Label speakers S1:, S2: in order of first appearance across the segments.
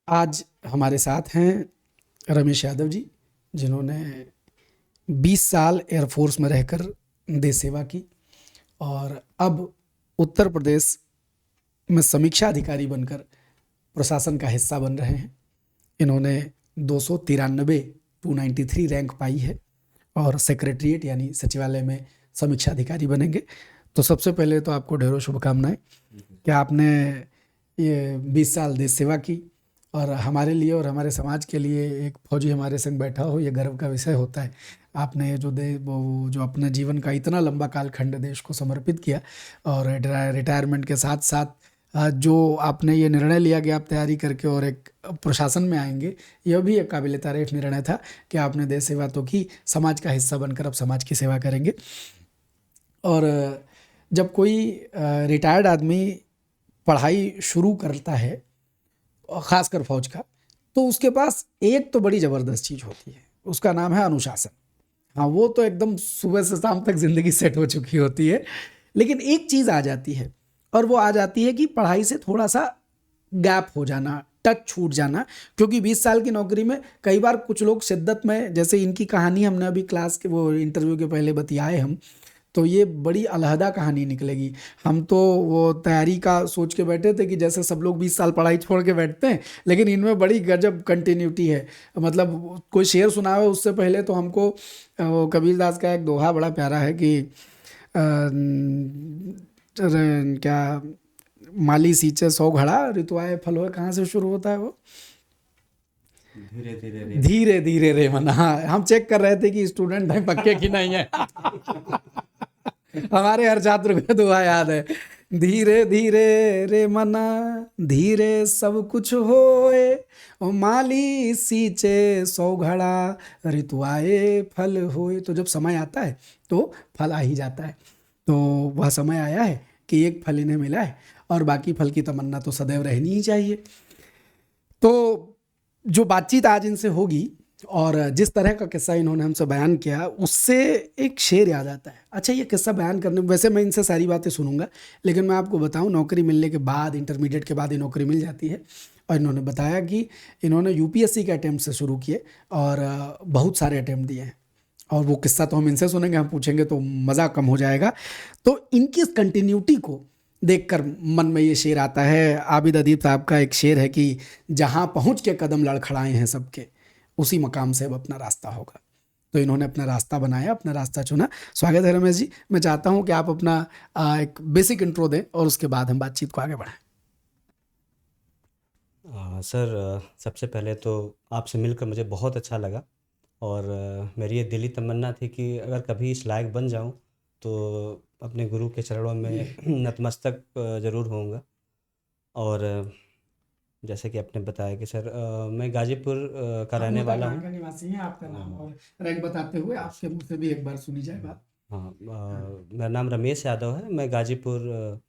S1: आज हमारे साथ हैं रमेश यादव जी, जिन्होंने 20 साल एयरफोर्स में रहकर देश सेवा की और अब उत्तर प्रदेश में समीक्षा अधिकारी बनकर प्रशासन का हिस्सा बन रहे हैं। इन्होंने 293 रैंक पाई है और सेक्रेटरीट यानी सचिवालय में समीक्षा अधिकारी बनेंगे। तो सबसे पहले तो आपको ढेरों शुभकामनाएं कि आपने ये 20 साल देश सेवा की और हमारे लिए और हमारे समाज के लिए एक फौजी हमारे संग बैठा हो, ये गर्व का विषय होता है। आपने जो अपने जीवन का इतना लंबा कालखंड देश को समर्पित किया और रिटायरमेंट के साथ साथ जो आपने ये निर्णय लिया कि आप तैयारी करके और एक प्रशासन में आएंगे, यह भी एक काबिल तारीफ निर्णय था कि आपने देश सेवा तो की, समाज का हिस्सा बनकर अब समाज की सेवा करेंगे। और जब कोई रिटायर्ड आदमी पढ़ाई शुरू करता है, और ख़ासकर फौज का, तो उसके पास एक तो बड़ी ज़बरदस्त चीज़ होती है, उसका नाम है अनुशासन। हाँ, वो तो एकदम सुबह से शाम तक ज़िंदगी सेट हो चुकी होती है, लेकिन एक चीज़ आ जाती है और वो आ जाती है कि पढ़ाई से थोड़ा सा गैप हो जाना, टच छूट जाना। क्योंकि 20 साल की नौकरी में कई बार कुछ लोग शिद्दत में, जैसे इनकी कहानी हमने अभी क्लास के वो इंटरव्यू के पहले बतियाए हम, तो ये बड़ी अलहदा कहानी निकलेगी। हम तो वो तैयारी का सोच के बैठे थे कि जैसे सब लोग 20 साल पढ़ाई छोड़ के बैठते हैं, लेकिन इनमें बड़ी गजब कंटिन्यूटी है। मतलब कोई शेर सुनावे उससे पहले तो हमको वो कबीरदास का एक दोहा बड़ा प्यारा है कि क्या, माली सींचे 100 घड़ा ऋतुआए फल होए, कहाँ से शुरू होता है वो?
S2: धीरे धीरे रे
S1: धीरे धीरे रे मन। हाँ, हम चेक कर रहे थे कि स्टूडेंट है पक्के की नहीं है। हमारे हर छात्र को दुआ याद है, धीरे धीरे रे मना, धीरे सब कुछ होए, ओ माली सींचे 100 घड़ा, ऋतु आए फल होए। तो जब समय आता है तो फल आ ही जाता है। तो वह समय आया है कि एक फल इन्हें मिला है और बाकी फल की तमन्ना तो सदैव रहनी ही चाहिए। तो जो बातचीत आज इनसे होगी और जिस तरह का किस्सा इन्होंने हमसे बयान किया, उससे एक शेर याद आता है। अच्छा, ये किस्सा बयान करने, वैसे मैं इनसे सारी बातें सुनूंगा, लेकिन मैं आपको बताऊं, नौकरी मिलने के बाद, इंटरमीडिएट के बाद ये नौकरी मिल जाती है। और इन्होंने बताया कि इन्होंने यूपीएससी के अटैम्प्ट से शुरू किए और बहुत सारे अटैम्प्ट दिए हैं। और वो किस्सा तो हम इनसे सुनेंगे, हम पूछेंगे तो मज़ा कम हो जाएगा। तो इनकी इस कंटिन्यूटी को देखकर मन में ये शेर आता है। आबिद अदीब साहब का एक शेर है कि जहाँ पहुँच के कदम लड़खड़ाए हैं सबके, उसी मकाम से अब अपना रास्ता होगा। तो इन्होंने अपना रास्ता बनाया, अपना रास्ता चुना। स्वागत है रमेश जी। मैं चाहता हूँ कि आप अपना एक बेसिक इंट्रो दें और उसके बाद हम बातचीत को आगे बढ़ाएं।
S2: सर, सबसे पहले तो आपसे मिलकर मुझे बहुत अच्छा लगा और मेरी ये दिली तमन्ना थी कि अगर कभी इस लायक बन जाऊं तो अपने गुरु के चरणों में नतमस्तक ज़रूर होऊंगा। और जैसे कि आपने बताया कि सर, मैं गाजीपुर का
S1: आप
S2: रहने वाला
S1: मोहतरमा
S2: हूं।
S1: का निवासी हैं, आपका नाम
S2: हाँ।
S1: और रैंक बताते हुए आपके मुंह से भी एक बार सुनी जाए
S2: हाँ।
S1: बात।
S2: हाँ,
S1: हाँ।
S2: मेरा नाम रमेश यादव है। मैं गाजीपुर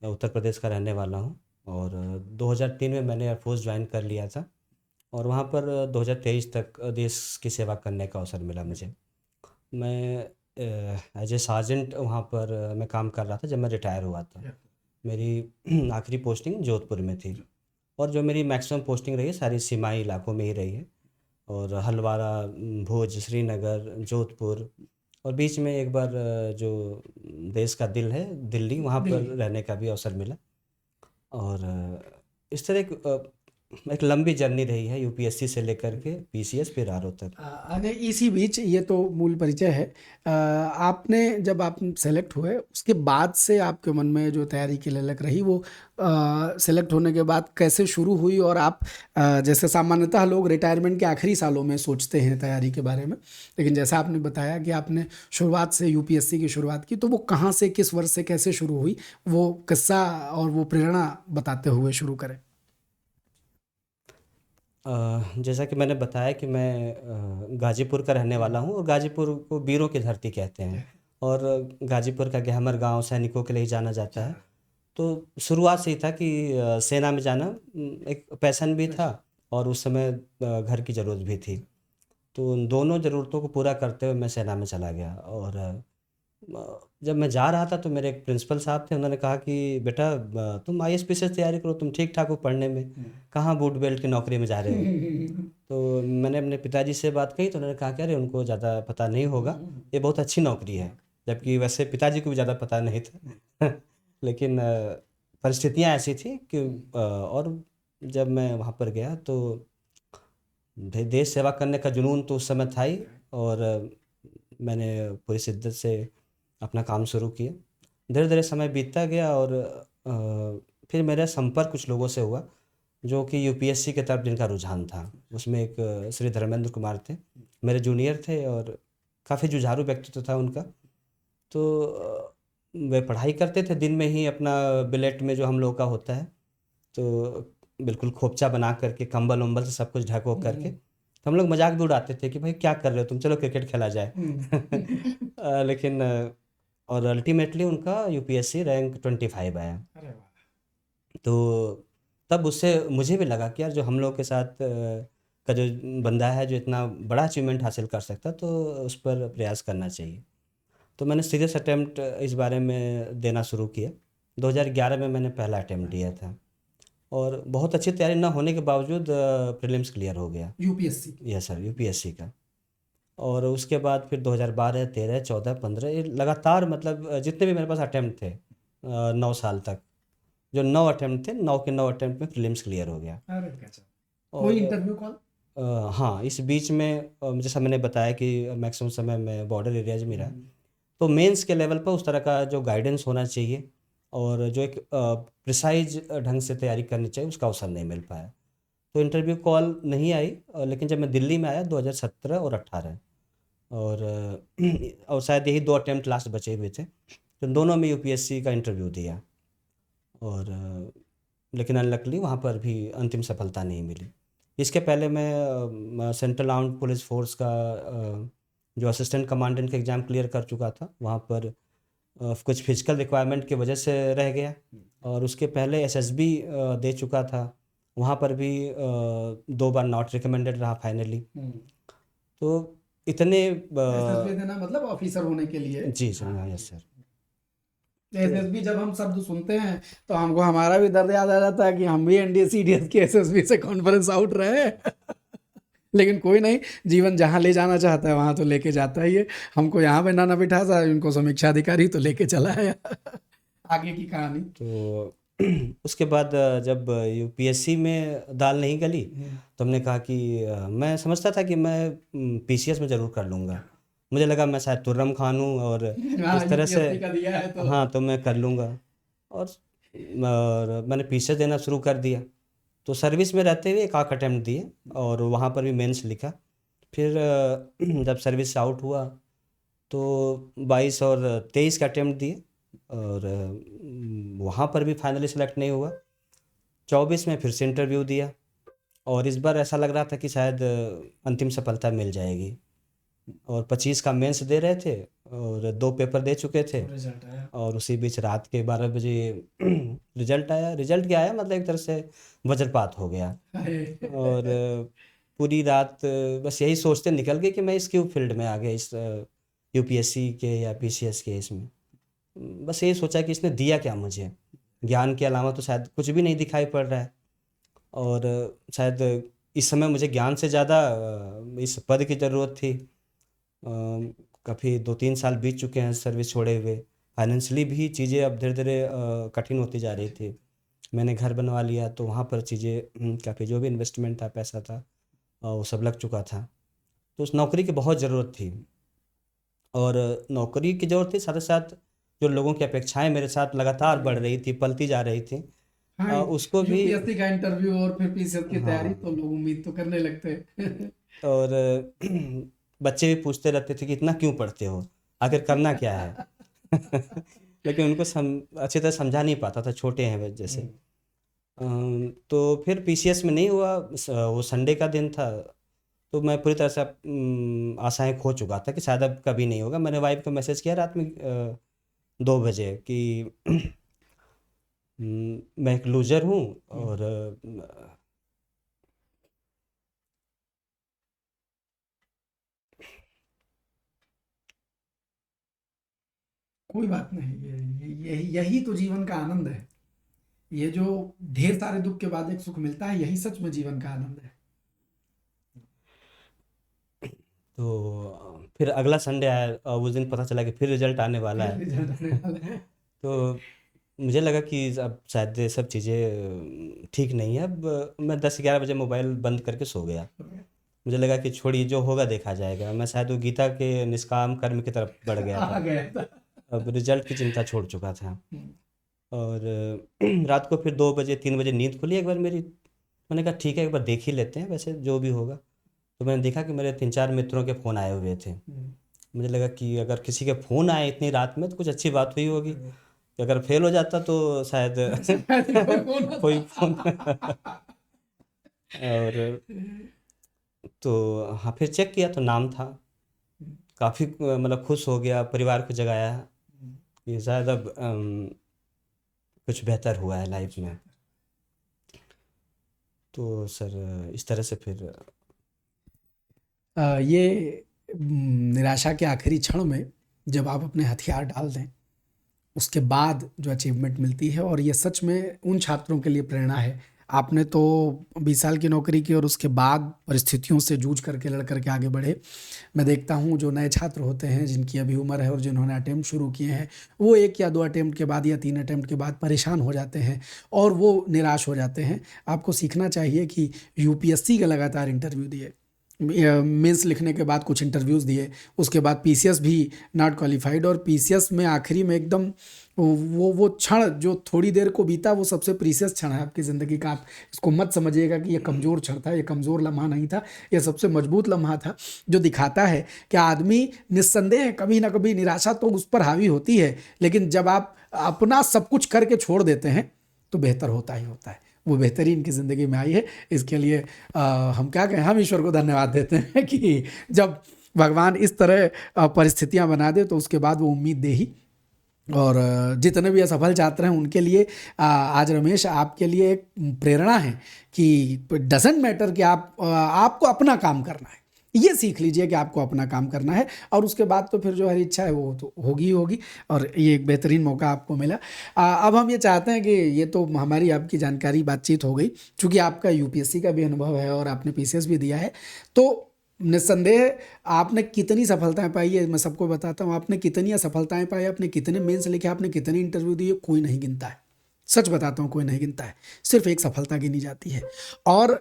S2: उत्तर प्रदेश का रहने वाला हूँ और 2003 में मैंने एयरफोर्स ज्वाइन कर लिया था और वहाँ पर 2023 तक देश की सेवा करने का अवसर मिला मुझे। मैं एज ए सार्जेंट वहाँ पर मैं काम कर रहा था जब मैं रिटायर हुआ था। मेरी आखिरी पोस्टिंग जोधपुर में थी और जो मेरी मैक्सिमम पोस्टिंग रही है सारी सीमाई इलाकों में ही रही है। और हलवारा, भुज, श्रीनगर, जोधपुर और बीच में एक बार जो देश का दिल है दिल्ली, वहाँ पर
S1: दिल्ली।
S2: रहने का भी अवसर मिला। और इस तरह एक लंबी जर्नी रही है यूपीएससी से लेकर के पीसीएस फिर आरओ तक।
S1: नहीं, इसी बीच ये तो मूल परिचय है। आपने जब आप सेलेक्ट हुए उसके बाद से आपके मन में जो तैयारी की ललक रही, वो सेलेक्ट होने के बाद कैसे शुरू हुई? और आप जैसे सामान्यतः लोग रिटायरमेंट के आखिरी सालों में सोचते हैं तैयारी के बारे में, लेकिन जैसा आपने बताया कि आपने शुरुआत से यूपीएससी की शुरुआत की, तो वो कहाँ से, किस वर्ष से कैसे शुरू हुई, वो किस्सा और वो प्रेरणा बताते हुए शुरू करें।
S2: जैसा कि मैंने बताया कि मैं गाजीपुर का रहने वाला हूँ और गाजीपुर को वीरों की धरती कहते हैं और गाजीपुर का गहमर गांव सैनिकों के लिए ही जाना जाता है। तो शुरुआत से ही था कि सेना में जाना एक पैशन भी था और उस समय घर की ज़रूरत भी थी। तो उन दोनों ज़रूरतों को पूरा करते हुए मैं सेना में चला गया और जब मैं जा रहा था तो मेरे एक प्रिंसिपल साहब थे, उन्होंने कहा कि बेटा तुम ISPC से तैयारी करो, तुम ठीक ठाक हो पढ़ने में, कहाँ बूट बेल्ट की नौकरी में जा रहे हो। तो मैंने अपने पिताजी से बात कही तो उन्होंने कहा कि अरे उनको ज़्यादा पता नहीं होगा, ये बहुत अच्छी नौकरी है। जबकि वैसे पिताजी को भी ज़्यादा पता नहीं था लेकिन परिस्थितियाँ ऐसी थी कि और जब मैं वहाँ पर गया तो देश सेवा करने का जुनून तो उस समय था ही। और मैंने पूरी शिद्दत से अपना काम शुरू किया। धीरे धीरे समय बीतता गया और फिर मेरा संपर्क कुछ लोगों से हुआ जो कि UPSC की तरफ जिनका रुझान था। उसमें एक श्री धर्मेंद्र कुमार थे, मेरे जूनियर थे और काफ़ी जुझारू व्यक्तित्व था उनका। तो वे पढ़ाई करते थे दिन में ही अपना बिलेट में जो हम लोग का होता है, तो बिल्कुल खोपचा बना करके कंबल उम्बल से सब कुछ ढक हो करके, तो हम लोग मजाक भी उड़ाते थे कि भाई क्या कर रहे हो तुम, चलो क्रिकेट खेला जाए। लेकिन और अल्टीमेटली उनका UPSC रैंक 25 आया।
S1: अरे वाह।
S2: तो तब उससे मुझे भी लगा कि यार जो हम लोग के साथ का जो बंदा है जो इतना बड़ा अचीवमेंट हासिल कर सकता है, तो उस पर प्रयास करना चाहिए। तो मैंने सीरियस अटेम्प्ट इस बारे में देना शुरू किया। 2011 में मैंने पहला अटेम्प्ट दिया था और बहुत अच्छी तैयारी ना होने के बावजूद प्रीलिम्स क्लियर हो गया।
S1: UPSC।
S2: यस सर, UPSC का। और उसके बाद फिर 2012, 13, 14, 15 ये लगातार मतलब जितने भी मेरे पास अटेम्प्ट थे 9 साल तक, जो 9 अटेम्प्ट थे, 9 के 9 अटेम्प्ट में प्रीलिम्स क्लियर हो गया।
S1: अरे गजब। कोई
S2: और
S1: इंटरव्यू कॉल?
S2: हाँ, इस बीच में जैसा मैंने बताया कि मैक्सिमम समय मैं बॉर्डर एरियाज में रहा, तो मेंस के लेवल पर उस तरह का जो गाइडेंस होना चाहिए और जो एक प्रिसाइज ढंग से तैयारी करनी चाहिए, उसका अवसर नहीं मिल पाया। तो इंटरव्यू कॉल नहीं आई। लेकिन जब मैं दिल्ली में आया 2017 और 18, और और शायद यही 2 अटेम्प्ट लास्ट बचे हुए थे, तो दोनों में UPSC का इंटरव्यू दिया। और लेकिन अनलकली वहाँ पर भी अंतिम सफलता नहीं मिली। इसके पहले मैं सेंट्रल आर्म्ड पुलिस फोर्स का जो असिस्टेंट कमांडेंट का एग्ज़ाम क्लियर कर चुका था। वहाँ पर कुछ फिजिकल रिक्वायरमेंट की वजह से रह गया। और उसके पहले SSB दे चुका था, वहाँ पर भी 2 बार नॉट रिकमेंडेड रहा फाइनली। तो इतने
S1: SSB देना मतलब ऑफिसर होने के लिए?
S2: जी सर, हाँ यस सर। तो
S1: SSB जब हम शब्द सुनते हैं तो हमको हमारा भी दर्द याद आ जाता है कि हम भी NDA-CDS की SSB से कॉन्फ्रेंस आउट रहे हैं। लेकिन कोई नहीं, जीवन जहाँ ले जाना चाहता है वहाँ तो लेके जाता ही है। हमको यहाँ पे ना बिठा सा, इनको समीक्षा अधिकारी तो लेके चला है। आगे की कहानी?
S2: तो उसके बाद जब UPSC में दाल नहीं गली, तो हमने कहा कि मैं समझता था कि मैं PCS में ज़रूर कर लूँगा। मुझे लगा मैं शायद तुर्रम खान हूँ और
S1: हाँ,
S2: इस तरह से,
S1: UPSC का दिया है तो।
S2: हाँ, तो मैं कर लूँगा। और मैंने PCS देना शुरू कर दिया। तो सर्विस में रहते हुए एक आख अटेम्प्ट दिए और वहाँ पर भी मेंस लिखा। फिर जब सर्विस से आउट हुआ तो 22 और 23 का अटेम्प्ट दिए और वहाँ पर भी फाइनली सेलेक्ट नहीं हुआ। 24 में फिर से इंटरव्यू दिया और इस बार ऐसा लग रहा था कि शायद अंतिम सफलता मिल जाएगी। और 25 का मेंस दे रहे थे और 2 पेपर दे चुके थे।
S1: रिजल्ट आया?
S2: और उसी बीच रात के 12 बजे रिजल्ट आया। रिजल्ट क्या आया, मतलब एक तरह से वज्रपात हो गया। और पूरी रात बस यही सोचते निकल गई कि मैं इस क्यों फील्ड में आ गया, इस UPSC के या PCS के इसमें। बस यही सोचा कि इसने दिया क्या मुझे, ज्ञान के अलावा तो शायद कुछ भी नहीं दिखाई पड़ रहा है। और शायद इस समय मुझे ज्ञान से ज़्यादा इस पद की ज़रूरत थी। काफ़ी 2-3 साल बीत चुके हैं सर्विस छोड़े हुए। फाइनेंशियली भी चीज़ें अब धीरे धीरे कठिन होती जा रही थी। मैंने घर बनवा लिया तो वहाँ पर चीज़ें काफ़ी, जो भी इन्वेस्टमेंट था, पैसा था, वो सब लग चुका था। तो उस नौकरी की बहुत ज़रूरत थी। और नौकरी की ज़रूरत थी, साथ ही साथ जो लोगों की अपेक्षाएं मेरे साथ लगातार बढ़ रही थी, पलती जा रही थी,
S1: हाँ,
S2: उसको भी।
S1: UPSC का इंटरव्यू और फिर PCS की तैयारी
S2: हाँ।
S1: तो लोग उम्मीद तो करने लगते हैं।
S2: और बच्चे भी पूछते रहते थे कि इतना क्यों पढ़ते हो, आखिर करना क्या है। लेकिन उनको अच्छी तरह समझा नहीं पाता था, छोटे हैं वे जैसे। तो फिर PCS में नहीं हुआ। वो संडे का दिन था, तो मैं पूरी तरह से आशाएं खो चुका था कि शायद अब कभी नहीं होगा। मैंने वाइफ को मैसेज किया रात में 2 बजे कि मैं एक लूजर हूँ और
S1: कोई बात नहीं, यही यही तो जीवन का आनंद है। ये जो ढेर सारे दुख के बाद एक सुख मिलता है, यही सच में जीवन का आनंद है।
S2: तो फिर अगला संडे आया और उस दिन पता चला कि फिर रिजल्ट आने वाला
S1: फिर
S2: है।
S1: रिजल्ट आने वाला है।
S2: तो मुझे लगा कि अब शायद ये सब चीज़ें ठीक नहीं है। अब मैं 10-11 बजे मोबाइल बंद करके सो गया। मुझे लगा कि छोड़िए, जो होगा देखा जाएगा। मैं शायद वो गीता के निष्काम कर्म की तरफ बढ़ गया
S1: आ
S2: था।
S1: गया था।
S2: अब रिजल्ट की चिंता छोड़ चुका था।
S1: हम्म,
S2: और रात को फिर 2 बजे 3 बजे नींद खुली एक बार मेरी। मैंने कहा ठीक है, एक बार देख ही लेते हैं वैसे जो भी होगा। तो मैंने देखा कि मेरे 3-4 मित्रों के फ़ोन आए हुए थे। मुझे लगा कि अगर किसी के फ़ोन आए इतनी रात में तो कुछ अच्छी बात हुई होगी, कि अगर फेल हो जाता तो शायद कोई फ़ोन और तो हाँ, फिर चेक किया तो नाम था। काफ़ी मतलब खुश हो गया, परिवार को जगाया कि शायद अब कुछ बेहतर हुआ है लाइफ में। तो सर इस तरह से फिर
S1: ये निराशा के आखिरी क्षण में जब आप अपने हथियार डाल दें, उसके बाद जो अचीवमेंट मिलती है, और ये सच में उन छात्रों के लिए प्रेरणा है। आपने तो 20 साल की नौकरी की और उसके बाद परिस्थितियों से जूझ करके लड़ करके आगे बढ़े। मैं देखता हूँ जो नए छात्र होते हैं जिनकी अभी उम्र है और जिन्होंने अटेम्प्ट शुरू किए हैं, वो 1 या 2 अटेम्प्ट के बाद या 3 अटेम्प्ट के बाद परेशान हो जाते हैं और वो निराश हो जाते हैं। आपको सीखना चाहिए कि यूपीएससी का लगातार इंटरव्यू दिए, मेंस लिखने के बाद कुछ इंटरव्यूज़ दिए, उसके बाद पीसीएस भी नॉट क्वालिफाइड, और पीसीएस में आखिरी में एकदम वो क्षण जो थोड़ी देर को बीता, वो सबसे प्रीसियस क्षण है आपकी ज़िंदगी का। आप इसको मत समझिएगा कि ये कमज़ोर क्षण था, ये कमज़ोर लम्हा नहीं था, ये सबसे मजबूत लम्हा था, जो दिखाता है कि आदमी निस्संदेह कभी ना कभी निराशा तो उस पर हावी होती है, लेकिन जब आप अपना सब कुछ करके छोड़ देते हैं तो बेहतर होता ही होता है। वो बेहतरीन की ज़िंदगी में आई है। इसके लिए हम क्या कहें, हम ईश्वर को धन्यवाद देते हैं कि जब भगवान इस तरह परिस्थितियां बना दे तो उसके बाद वो उम्मीद दे ही। और जितने भी असफल छात्र हैं उनके लिए आज रमेश आपके लिए एक प्रेरणा है कि डजेंट मैटर कि आपको अपना काम करना है। ये सीख लीजिए कि आपको अपना काम करना है, और उसके बाद तो फिर जो हरी इच्छा है वो तो होगी ही होगी, और ये एक बेहतरीन मौका आपको मिला। अब हम ये चाहते हैं कि ये तो हमारी आपकी जानकारी बातचीत हो गई, चूँकि आपका यूपीएससी का भी अनुभव है और आपने पीसीएस भी दिया है, तो निस्संदेह आपने कितनी सफलताएं पाई है मैं सबको बताता हूँ। आपने कितनी असफलताएं पाई, आपने कितने मेंस लिखे, आपने कितने इंटरव्यू दिए, कोई नहीं गिनता है। सच बताता हूँ, कोई नहीं गिनता है। सिर्फ एक सफलता गिनी जाती है। और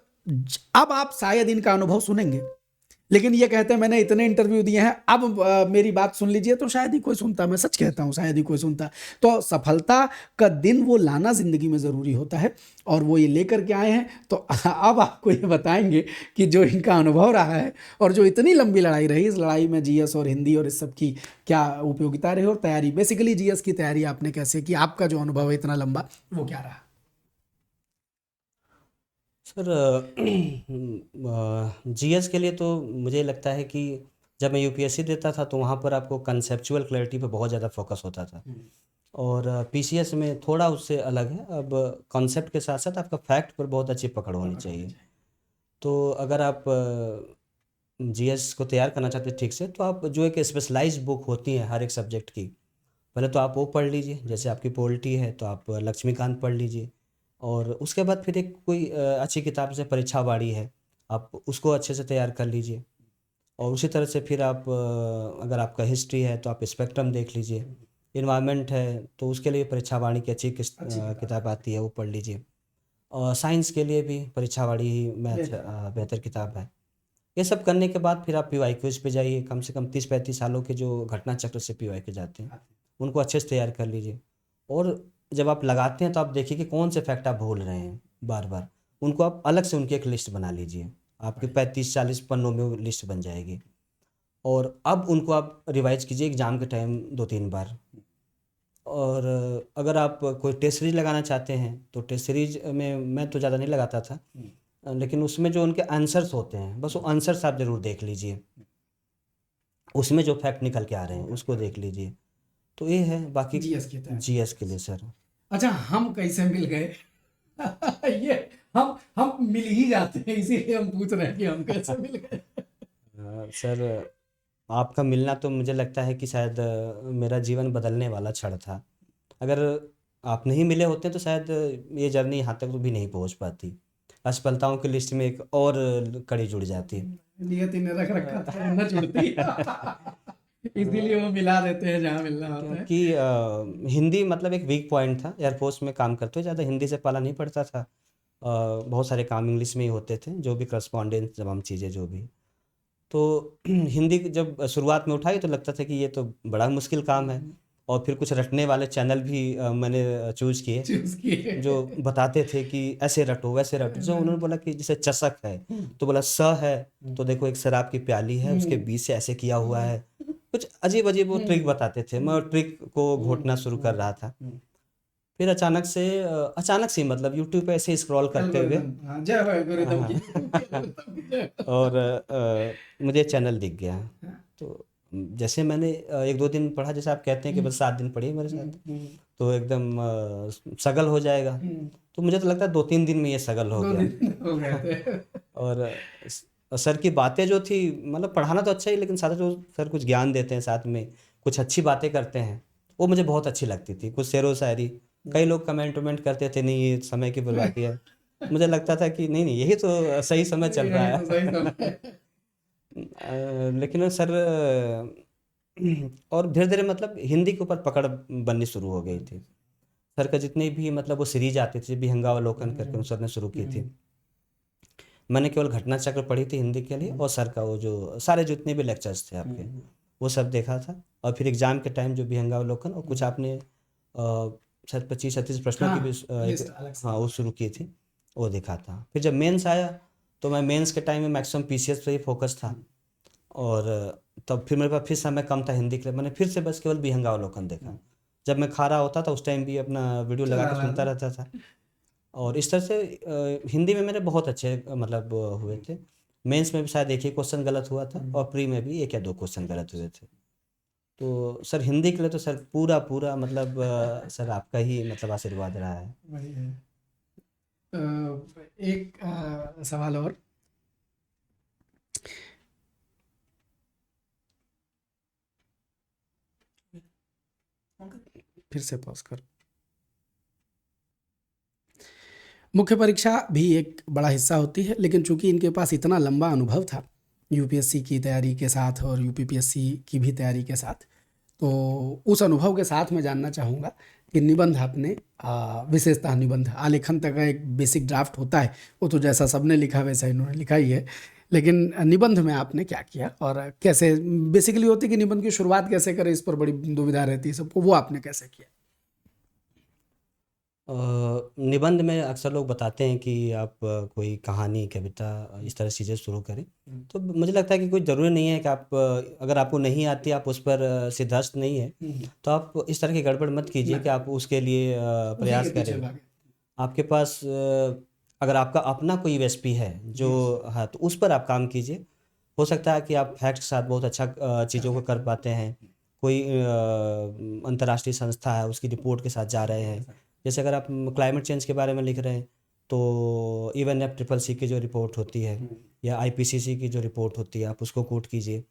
S1: अब आप शायद इनका अनुभव सुनेंगे, लेकिन ये कहते हैं मैंने इतने इंटरव्यू दिए हैं, अब मेरी बात सुन लीजिए, तो शायद ही कोई सुनता। मैं सच कहता हूँ, शायद ही कोई सुनता। तो सफलता का दिन वो लाना ज़िंदगी में ज़रूरी होता है, और वो ये लेकर के आए हैं। तो अब आपको ये बताएंगे कि जो इनका अनुभव रहा है और जो इतनी लंबी लड़ाई रही, इस लड़ाई में जीएस और हिंदी और इस सब की क्या उपयोगिता रही, और तैयारी बेसिकली जीएस की तैयारी आपने कैसे की, आपका जो अनुभव है इतना लंबा वो क्या रहा।
S2: सर जीएस के लिए तो मुझे लगता है कि जब मैं यूपीएससी देता था तो वहाँ पर आपको कंसेप्चुअल क्लैरिटी पे बहुत ज़्यादा फोकस होता था, और पीसीएस में थोड़ा उससे अलग है। अब कॉन्सेप्ट के साथ साथ आपका फैक्ट पर बहुत अच्छी पकड़ होनी चाहिए। तो अगर आप जीएस को तैयार करना चाहते हैं ठीक से, तो आप जो एक स्पेशलाइज्ड बुक होती है हर एक सब्जेक्ट की, पहले तो आप वो पढ़ लीजिए। जैसे आपकी पॉलिटी है तो आप लक्ष्मीकांत पढ़ लीजिए, और उसके बाद फिर एक कोई अच्छी किताब से परीक्षावाड़ी है, आप उसको अच्छे से तैयार कर लीजिए। और उसी तरह से फिर आप अगर आपका हिस्ट्री है तो आप स्पेक्ट्रम देख लीजिए। इन्वायरमेंट है तो उसके लिए परीक्षावाणी की अच्छी किताब आती है, वो पढ़ लीजिए। और साइंस के लिए भी परीक्षावाड़ी ही मैथ बेहतर किताब है। ये सब करने के बाद फिर आप पीवाईक्यूज पे जाइए। कम से कम 30-35 सालों के जो घटना चक्र से पीवाईक्यू जाते हैं उनको अच्छे से तैयार कर लीजिए। और जब आप लगाते हैं तो आप देखिए कि कौन से फैक्ट आप भूल रहे हैं बार बार, उनको आप अलग से उनकी एक लिस्ट बना लीजिए। आपके 35-40 पन्नों में वो लिस्ट बन जाएगी, और अब उनको आप रिवाइज कीजिए एग्ज़ाम के टाइम 2-3 बार। और अगर आप कोई टेस्ट सीरीज लगाना चाहते हैं तो टेस्ट सीरीज में मैं तो ज़्यादा नहीं लगाता था, लेकिन उसमें जो उनके आंसर्स होते हैं बस वो आंसर्स आप ज़रूर देख लीजिए, उसमें जो फैक्ट निकल के आ रहे हैं उसको देख लीजिए। तो ये है बाकी
S1: जीएस की तैयारी।
S2: जीएस के लिए सर।
S1: अच्छा, हम कैसे मिल गए? ये हम मिल ही जाते हैं, इसीलिए हम पूछ रहे हैं कि हम कैसे मिल गए।
S2: सर आपका मिलना तो मुझे लगता है कि शायद मेरा जीवन बदलने वाला क्षण था। अगर आप नहीं मिले होते तो शायद ये जर्नी यहाँ तक भी नहीं पहुँच पाती। असफलताओं की लिस्ट में एक और कड़ी जुड़ जाती।
S1: नियति ने रख रखा था वो न जुड़ती। इसीलिए वो मिला देते हैं जहाँ मिलना होता है।
S2: क्योंकि हिंदी मतलब एक वीक पॉइंट था। एयरफोर्स में काम करते हुए ज़्यादा हिंदी से पाला नहीं पड़ता था। बहुत सारे काम इंग्लिश में ही होते थे, जो भी करस्पॉन्डेंस तमाम चीज़ें जो भी। तो हिंदी की जब शुरुआत में उठाई तो लगता था कि ये तो बड़ा मुश्किल काम है। और फिर कुछ रटने वाले चैनल भी मैंने चूज़ किए,
S1: चूज किए।
S2: जो बताते थे कि ऐसे रटो वैसे रटो। जो उन्होंने बोला कि जैसे चषक है तो बोला स है तो देखो एक शराब की प्याली है, उसके बीच से ऐसे किया हुआ है। कुछ अजीब अजीब वो ट्रिक बताते थे। मैं ट्रिक को घोटना शुरू कर रहा था। फिर अचानक से मतलब यूट्यूब पे ऐसे स्क्रॉल करते हुए
S1: एल्गोरिदम, हाँ, जय हो एल्गोरिदम की।
S2: हाँ।
S1: जय हो।
S2: और मुझे चैनल दिख गया। तो जैसे मैंने 1-2 दिन पढ़ा, जैसे आप कहते हैं कि बस 7 दिन पढ़िए मेरे साथ तो एकदम सगल हो जाएगा। तो मुझे तो लगता है 2-3 दिन में ये सगल हो
S1: 2
S2: गया।
S1: दिन हो गए थे।
S2: और सर की बातें जो थी, मतलब पढ़ाना तो अच्छा ही, लेकिन साथ जो सर कुछ ज्ञान देते हैं, साथ में कुछ अच्छी बातें करते हैं, वो मुझे बहुत अच्छी लगती थी। कुछ शेरो शायरी, कई लोग कमेंट वमेंट करते थे नहीं ये समय की बर्बादी है। मुझे लगता था कि नहीं नहीं यही तो सही समय चल रहा
S1: यही
S2: है।
S1: तो सही समय है।
S2: लेकिन वो सर और धीरे धीरे मतलब हिंदी के ऊपर पकड़ बननी शुरू हो गई थी। सर का जितने भी मतलब वो सीरीज आती थी, विहंगावलोकन करके उन सर ने शुरू की थी। मैंने केवल घटना चक्र पढ़ी थी हिंदी के लिए, और सर का वो जो सारे जितने भी लेक्चर्स थे आपके, वो सब देखा था। और फिर एग्जाम के टाइम जो विहंगावलोकन और कुछ आपने शायद 25-36 प्रश्नों की भी
S1: हाँ,
S2: एक,
S1: लिस्ट अलग से।
S2: हाँ वो शुरू की थी, वो देखा था। फिर जब मेंस आया तो मैं मेंस के टाइम में मैक्सिमम पीसीएस पे ही फोकस था। और तब फिर मेरे पास फिर समय कम था हिंदी के लिए, मैंने फिर से बस केवल विहंगावलोकन देखा। जब मैं खा रहा होता था उस टाइम भी अपना वीडियो लगा
S1: चला
S2: के
S1: रहा
S2: सुनता
S1: था।
S2: रहता था। और इस तरह से हिंदी में मेरे बहुत अच्छे मतलब हुए थे। मेंस में भी शायद एक ही क्वेश्चन गलत हुआ था, और प्री में भी 1 या 2 क्वेश्चन गलत हुए थे। तो सर हिंदी के लिए तो सर पूरा पूरा मतलब सर आपका ही मतलब आशीर्वाद रहा है।
S1: वही है। एक सवाल और। फिर से पॉज कर। मुख्य परीक्षा भी एक बड़ा हिस्सा होती है, लेकिन चूंकि इनके पास इतना लंबा अनुभव था यूपीएससी की तैयारी के साथ और यूपीपीएससी की भी तैयारी के साथ, तो उस अनुभव के साथ मैं जानना चाहूँगा कि निबंध आपने विशेषतः निबंध आलेखन तक का एक बेसिक ड्राफ्ट होता है, वो तो जैसा सबने लिखा वैसा इन्होंने लिखा ही है, लेकिन निबंध में आपने क्या किया और कैसे बेसिकली होती है कि निबंध की शुरुआत कैसे करें, इस पर बड़ी दुविधा रहती है सबको, वो आपने कैसे किया?
S2: निबंध में अक्सर लोग बताते हैं कि आप कोई कहानी कविता इस तरह चीज़ें शुरू करें। तो मुझे लगता है कि कोई ज़रूरी नहीं है कि आप अगर आपको नहीं आती, आप उस पर सिद्धहस्त नहीं है, तो आप इस तरह की गड़बड़ मत कीजिए कि आप उसके लिए
S1: उसी के
S2: प्रयास
S1: पीछे
S2: करें।
S1: भागे।
S2: आपके पास अगर आपका अपना कोई यूएसपी है जो है, तो उस पर आप काम कीजिए। हो सकता है कि आप फैक्ट के साथ बहुत अच्छा चीज़ों को कर पाते हैं। कोई अंतर्राष्ट्रीय संस्था है उसकी रिपोर्ट के साथ जा रहे हैं। जैसे अगर आप क्लाइमेट चेंज के बारे में लिख रहे हैं तो इवन एफ ट्रिपल सी की जो रिपोर्ट होती है या आईपीसीसी की जो रिपोर्ट होती है, आप उसको कोट कीजिए।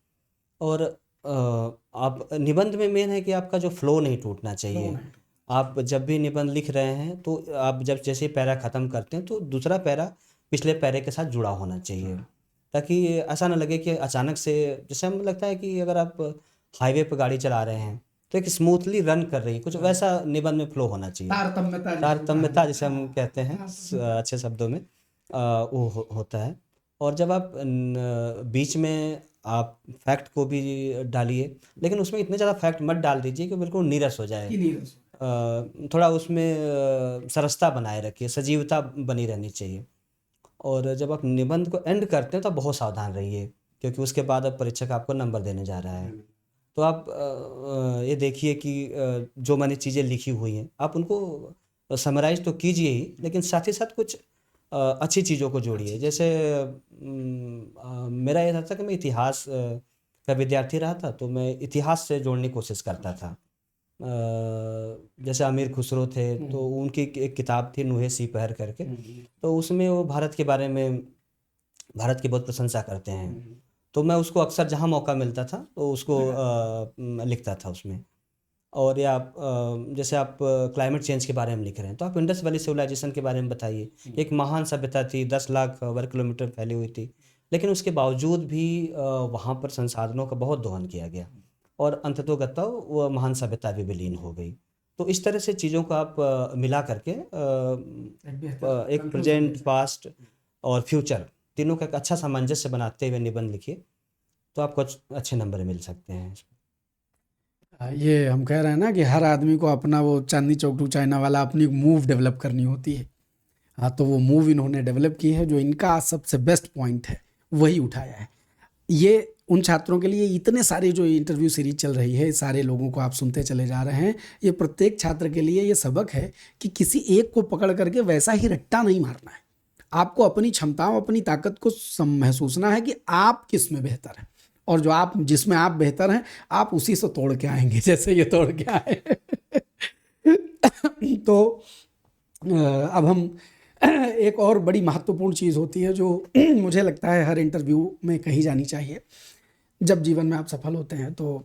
S2: और आप निबंध में मेन है कि आपका जो फ्लो नहीं टूटना चाहिए। आप जब भी निबंध लिख रहे हैं तो आप जब जैसे पैरा ख़त्म करते हैं तो दूसरा पैरा पिछले पैरे के साथ जुड़ा होना चाहिए, ताकि ऐसा ना लगे कि अचानक से, जैसे हमें लगता है कि अगर आप हाईवे पर गाड़ी चला रहे हैं तो एक स्मूथली रन कर रही है, कुछ वैसा निबंध में फ्लो होना चाहिए।
S1: तारतम्यता जिसको कहा
S2: तारतम्यता
S1: जाता
S2: जिसे
S1: है।
S2: हम कहते हैं अच्छे शब्दों में, वो होता है। और जब आप बीच में आप फैक्ट को भी डालिए, लेकिन उसमें इतने ज़्यादा फैक्ट मत डाल दीजिए कि बिल्कुल नीरस हो जाए।
S1: कि नहीं रस।
S2: थोड़ा उसमें सरसता बनाए रखिए, सजीवता बनी रहनी चाहिए। और जब आप निबंध को एंड करते हैं तो आप बहुत सावधान रहिए, क्योंकि उसके बाद अब परीक्षक आपको नंबर देने जा रहा है। तो आप ये देखिए कि जो मैंने चीज़ें लिखी हुई हैं आप उनको समराइज़ तो कीजिए ही, लेकिन साथ ही साथ कुछ अच्छी चीज़ों को जोड़िए। जैसे मेरा ये था कि मैं इतिहास का विद्यार्थी रहा था, तो मैं इतिहास से जोड़ने की कोशिश करता था। जैसे अमीर खुसरो थे तो उनकी एक किताब थी नुहे सिपहर करके, तो उसमें वो भारत के बारे में, भारत की बहुत प्रशंसा करते हैं। तो मैं उसको अक्सर जहाँ मौका मिलता था तो उसको लिखता था उसमें। और या जैसे आप क्लाइमेट चेंज के बारे में लिख रहे हैं तो आप इंडस वैली सिविलाइजेशन के बारे में बताइए। एक महान सभ्यता थी, 10 लाख वर्ग किलोमीटर फैली हुई थी, लेकिन उसके बावजूद भी वहाँ पर संसाधनों का बहुत दोहन किया गया और अंततोगत्वा वो महान सभ्यता भी विलीन हो गई। तो इस तरह से चीज़ों को आप मिला करके एक प्रेजेंट, पास्ट और फ्यूचर तीनों का एक अच्छा सामंजस्य बनाते हुए निबंध लिखिए, तो आपको अच्छे नंबर मिल सकते हैं।
S1: ये हम कह रहे हैं ना कि हर आदमी को अपना वो चांदनी चौक टू चाइना वाला अपनी मूव डेवलप करनी होती है। हाँ, तो वो मूव इन्होंने डेवलप की है, जो इनका सबसे बेस्ट पॉइंट है वही उठाया है। ये उन छात्रों के लिए इतने सारे जो इंटरव्यू सीरीज चल रही है, सारे लोगों को आप सुनते चले जा रहे हैं, ये प्रत्येक छात्र के लिए ये सबक है कि किसी एक को पकड़ करके वैसा ही रट्टा नहीं मारना है। आपको अपनी क्षमताओं, अपनी ताकत को महसूसना है कि आप किस में बेहतर हैं, और जो आप जिसमें आप बेहतर हैं आप उसी से तोड़ के आएंगे, जैसे ये तोड़ के आए। तो अब हम एक और बड़ी महत्वपूर्ण चीज़ होती है जो मुझे लगता है हर इंटरव्यू में कही जानी चाहिए। जब जीवन में आप सफल होते हैं तो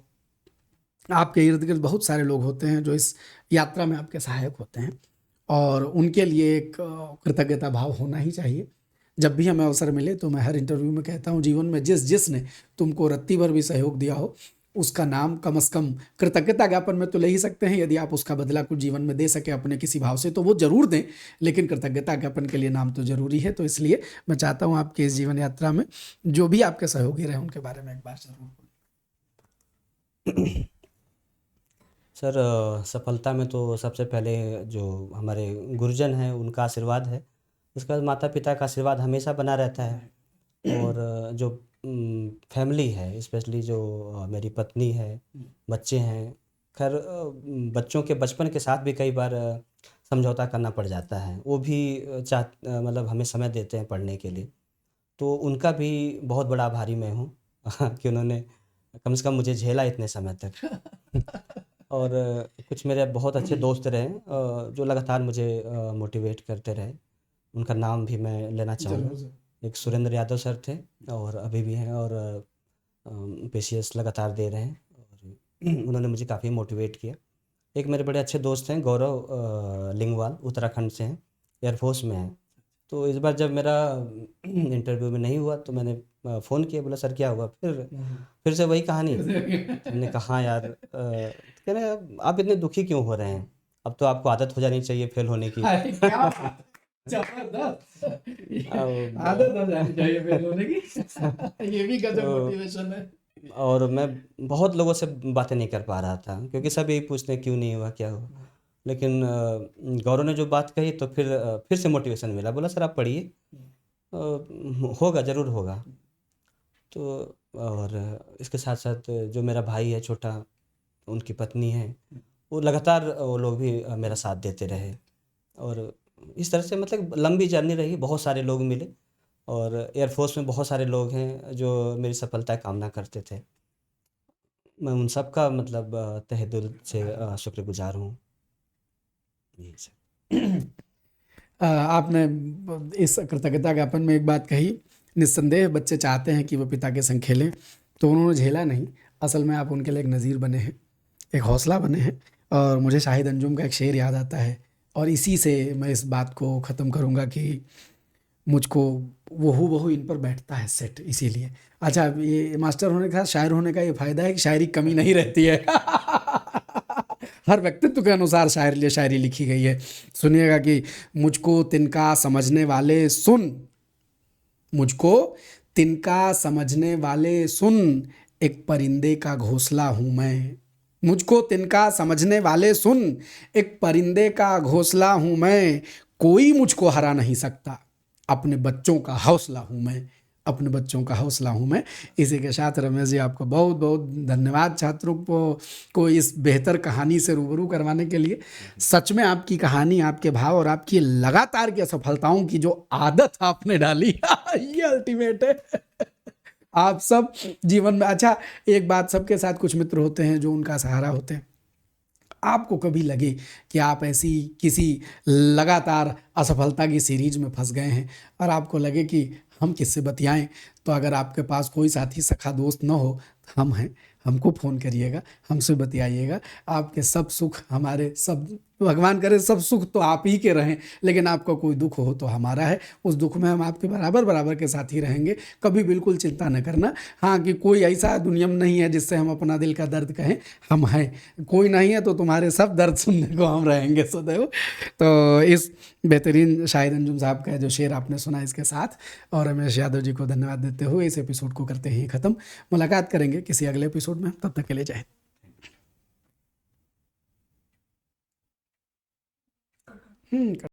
S1: आपके इर्द गिर्द बहुत सारे लोग होते हैं जो इस यात्रा में आपके सहायक होते हैं, और उनके लिए एक कृतज्ञता भाव होना ही चाहिए। जब भी हमें अवसर मिले तो मैं हर इंटरव्यू में कहता हूँ, जीवन में जिसने तुमको रत्ती भर भी सहयोग दिया हो उसका नाम कम से कम कृतज्ञता ज्ञापन में तो ले ही सकते हैं। यदि आप उसका बदला कुछ जीवन में दे सके अपने किसी भाव से तो वो जरूर दें, लेकिन कृतज्ञता ज्ञापन के लिए नाम तो जरूरी है। तो इसलिए मैं चाहता हूँ आपके इस जीवन यात्रा में जो भी आपके सहयोगी रहे उनके बारे में एक बार जरूर बोलें।
S2: सर, सफलता में तो सबसे पहले जो हमारे गुरुजन हैं उनका आशीर्वाद है, उसके बाद माता पिता का आशीर्वाद हमेशा बना रहता है, और जो फैमिली है, स्पेशली जो मेरी पत्नी है, बच्चे हैं। खैर बच्चों के बचपन के साथ भी कई बार समझौता करना पड़ जाता है, वो भी मतलब हमें समय देते हैं पढ़ने के लिए, तो उनका भी बहुत बड़ा आभारी मैं हूँ कि उन्होंने कम से कम मुझे झेला इतने समय तक। और कुछ मेरे बहुत अच्छे दोस्त रहे जो लगातार मुझे मोटिवेट करते रहे, उनका नाम भी मैं लेना चाहूँगा। एक सुरेंद्र यादव सर थे और अभी भी हैं, और पेशियस लगातार दे रहे हैं, और उन्होंने मुझे काफ़ी मोटिवेट किया। एक मेरे बड़े अच्छे दोस्त हैं गौरव लिंगवाल, उत्तराखंड से हैं, एयरफोर्स में हैं। तो इस बार जब मेरा इंटरव्यू में नहीं हुआ तो मैंने फ़ोन किया, बोला सर क्या हुआ, फिर से वही कहानी। हमने कहा यार, कह रहे आप इतने दुखी क्यों हो रहे हैं, अब तो आपको आदत हो जानी चाहिए फेल होने की।
S1: जबरदस्त
S2: अब
S1: आदत हो जानी चाहिए फेल होने की। ये भी गजब
S2: तो
S1: मोटिवेशन है।
S2: और मैं बहुत लोगों से बातें नहीं कर पा रहा था क्योंकि सब यही पूछते हैं क्यों नहीं हुआ, क्या हुआ। लेकिन गौरव ने जो बात कही तो फिर से मोटिवेशन मिला, बोला सर आप पढ़िए, होगा, ज़रूर होगा। तो और इसके साथ साथ जो मेरा भाई है छोटा, उनकी पत्नी है, वो लगातार वो लोग भी मेरा साथ देते रहे, और इस तरह से मतलब लंबी जर्नी रही, बहुत सारे लोग मिले, और एयरफोर्स में बहुत सारे लोग हैं जो मेरी सफलता कामना करते थे। मैं उन सब का मतलब तहे दिल से शुक्रगुजार हूँ। जी सर।
S1: आपने इस कृतज्ञता ज्ञापन में एक बात कही, निस्संदेह बच्चे चाहते हैं कि वो पिता के संग खेलें, तो उन्होंने झेला नहीं, असल में आप उनके लिए एक नज़ीर बने हैं, एक हौसला बने हैं। और मुझे शाहिद अंजुम का एक शेर याद आता है, और इसी से मैं इस बात को ख़त्म करूँगा कि मुझको वो हूबहू इन पर बैठता है सेट, इसीलिए। अच्छा, ये मास्टर होने का, शायर होने का ये फ़ायदा है कि शायरी की कमी नहीं रहती है। हर व्यक्तित्व के अनुसार शायरी लिखी गई है। सुनिएगा कि मुझको तिनका समझने वाले सुन, मुझको तिनका समझने वाले सुन, एक परिंदे का घोंसला हूँ मैं। मुझको तिनका समझने वाले सुन, एक परिंदे का घोंसला हूँ मैं। कोई मुझको हरा नहीं सकता, अपने बच्चों का हौसला हूँ मैं, अपने बच्चों का हौसला हूँ मैं। इसी के साथ रमेश जी आपको बहुत बहुत धन्यवाद, छात्रों को इस बेहतर कहानी से रूबरू करवाने के लिए। सच में आपकी कहानी, आपके भाव और आपकी लगातार की असफलताओं की जो आदत आपने डाली ये अल्टीमेट है। आप सब जीवन में, अच्छा एक बात, सबके साथ कुछ मित्र होते हैं जो उनका सहारा होते हैं। आपको कभी लगे कि आप ऐसी किसी लगातार असफलता की सीरीज में फंस गए हैं और आपको लगे कि हम किससे बतियाएं, तो अगर आपके पास कोई साथी सखा दोस्त न हो, हम हैं, हमको फ़ोन करिएगा, हमसे बतियाइएगा। आपके सब सुख हमारे, सब भगवान करे सब सुख तो आप ही के रहें, लेकिन आपका कोई दुख हो तो हमारा है। उस दुख में हम आपके बराबर बराबर के साथी रहेंगे, कभी बिल्कुल चिंता न करना। हाँ, कि कोई ऐसा दुनिया में नहीं है जिससे हम अपना दिल का दर्द कहें, हम हैं। कोई नहीं है तो तुम्हारे सब दर्द सुनने को हम रहेंगे सदैव। तो इस बेहतरीन शाहिद अंजुम साहब का जो शेर आपने सुना, इसके साथ और रमेश यादव जी को धन्यवाद देते हुए इस एपिसोड को करते हैं ख़त्म। मुलाकात करेंगे किसी अगले एपिसोड में, तब तक के लिए जय हिंद।